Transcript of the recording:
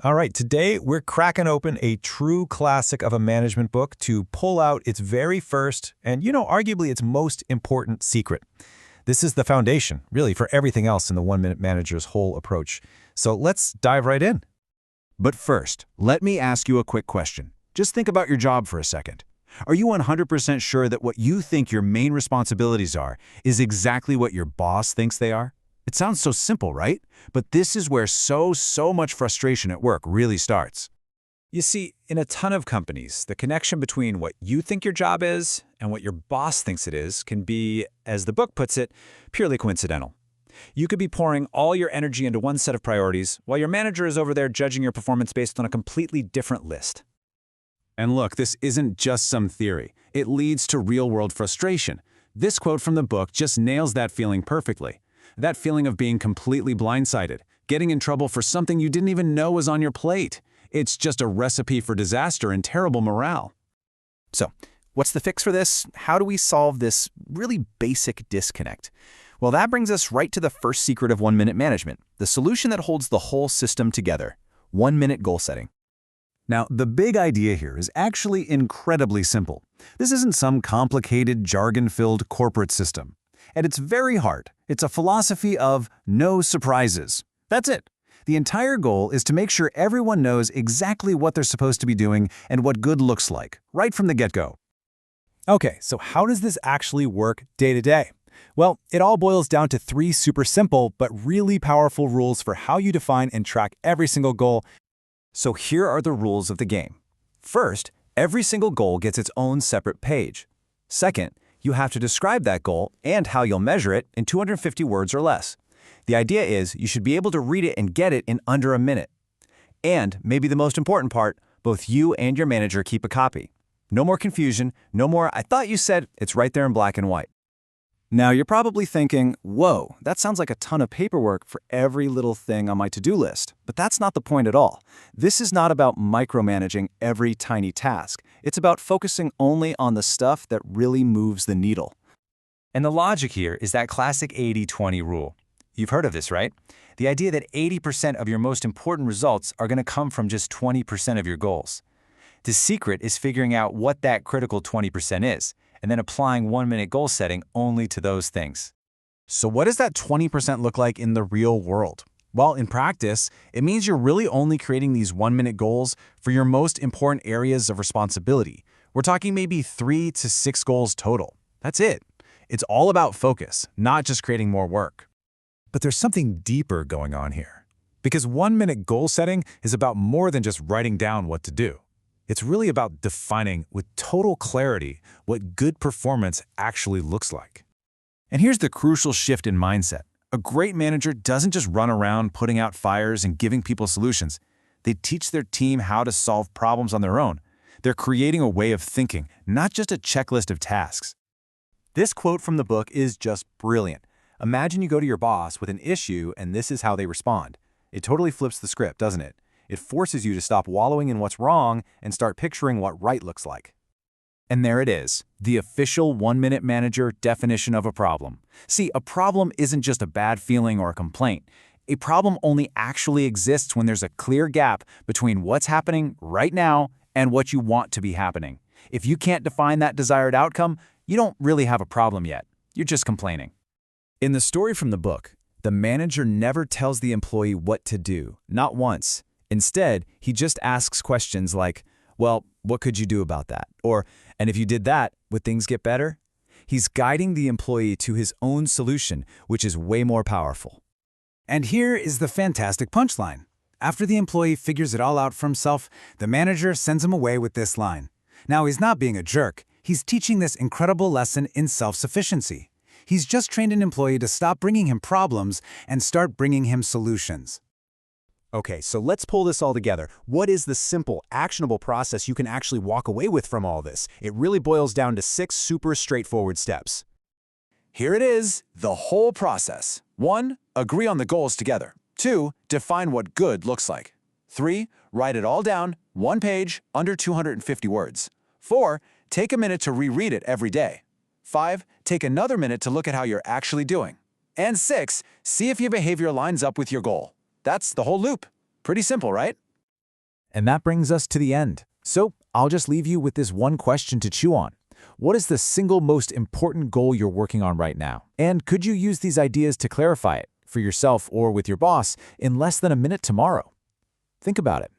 All right, today we're cracking open a true classic of a management book to pull out its very first and, arguably its most important secret. This is the foundation, really, for everything else in the One Minute Manager's whole approach. So let's dive right in. But first, let me ask you a quick question. Just think about your job for a second. Are you 100% sure that what you think your main responsibilities are is exactly what your boss thinks they are? It sounds so simple, right? But this is where so much frustration at work really starts. You see, in a ton of companies, the connection between what you think your job is and what your boss thinks it is can be, as the book puts it, purely coincidental. You could be pouring all your energy into one set of priorities while your manager is over there judging your performance based on a completely different list. And look, this isn't just some theory. It leads to real-world frustration. This quote from the book just nails that feeling perfectly. That feeling of being completely blindsided, getting in trouble for something you didn't even know was on your plate. It's just a recipe for disaster and terrible morale. So, what's the fix for this? How do we solve this really basic disconnect? Well, that brings us right to the first secret of one-minute management, the solution that holds the whole system together: one-minute goal setting. Now, the big idea here is actually incredibly simple. This isn't some complicated, jargon-filled corporate system. At its very heart, it's a philosophy of no surprises. That's it. The entire goal is to make sure everyone knows exactly what they're supposed to be doing and what good looks like, right from the get-go. Okay, so how does this actually work day to day? Well, it all boils down to three super simple but really powerful rules for how you define and track every single goal. So here are the rules of the game. First, every single goal gets its own separate page. Second, you have to describe that goal and how you'll measure it in 250 words or less. The idea is you should be able to read it and get it in under a minute. And, maybe the most important part, both you and your manager keep a copy. No more confusion, no more "I thought you said," it's right there in black and white. Now, you're probably thinking, whoa, that sounds like a ton of paperwork for every little thing on my to-do list. But that's not the point at all. This is not about micromanaging every tiny task. It's about focusing only on the stuff that really moves the needle. And the logic here is that classic 80-20 rule. You've heard of this, right? The idea that 80% of your most important results are going to come from just 20% of your goals. The secret is figuring out what that critical 20% is, and then applying one-minute goal setting only to those things. So what does that 20% look like in the real world? Well, in practice, it means you're really only creating these one-minute goals for your most important areas of responsibility. We're talking maybe 3 to 6 goals total. That's it. It's all about focus, not just creating more work. But there's something deeper going on here. Because one-minute goal setting is about more than just writing down what to do. It's really about defining with total clarity what good performance actually looks like. And here's the crucial shift in mindset. A great manager doesn't just run around putting out fires and giving people solutions. They teach their team how to solve problems on their own. They're creating a way of thinking, not just a checklist of tasks. This quote from the book is just brilliant. Imagine you go to your boss with an issue and this is how they respond. It totally flips the script, doesn't it? It forces you to stop wallowing in what's wrong and start picturing what right looks like. And there it is, the official one-minute manager definition of a problem. See, a problem isn't just a bad feeling or a complaint. A problem only actually exists when there's a clear gap between what's happening right now and what you want to be happening. If you can't define that desired outcome, you don't really have a problem yet. You're just complaining. In the story from the book, the manager never tells the employee what to do, not once. Instead, he just asks questions like, well, what could you do about that? Or, and if you did that, would things get better? He's guiding the employee to his own solution, which is way more powerful. And here is the fantastic punchline. After the employee figures it all out for himself, the manager sends him away with this line. Now, he's not being a jerk. He's teaching this incredible lesson in self-sufficiency. He's just trained an employee to stop bringing him problems and start bringing him solutions. Okay, so let's pull this all together. What is the simple, actionable process you can actually walk away with from all this? It really boils down to 6 super straightforward steps. Here it is, the whole process. 1. Agree on the goals together. 2. Define what good looks like. 3. Write it all down, 1 page, under 250 words. 4. Take a minute to reread it every day. 5. Take another minute to look at how you're actually doing. And 6. See if your behavior lines up with your goal. That's the whole loop. Pretty simple, right? And that brings us to the end. So I'll just leave you with this one question to chew on. What is the single most important goal you're working on right now? And could you use these ideas to clarify it, for yourself or with your boss, in less than a minute tomorrow? Think about it.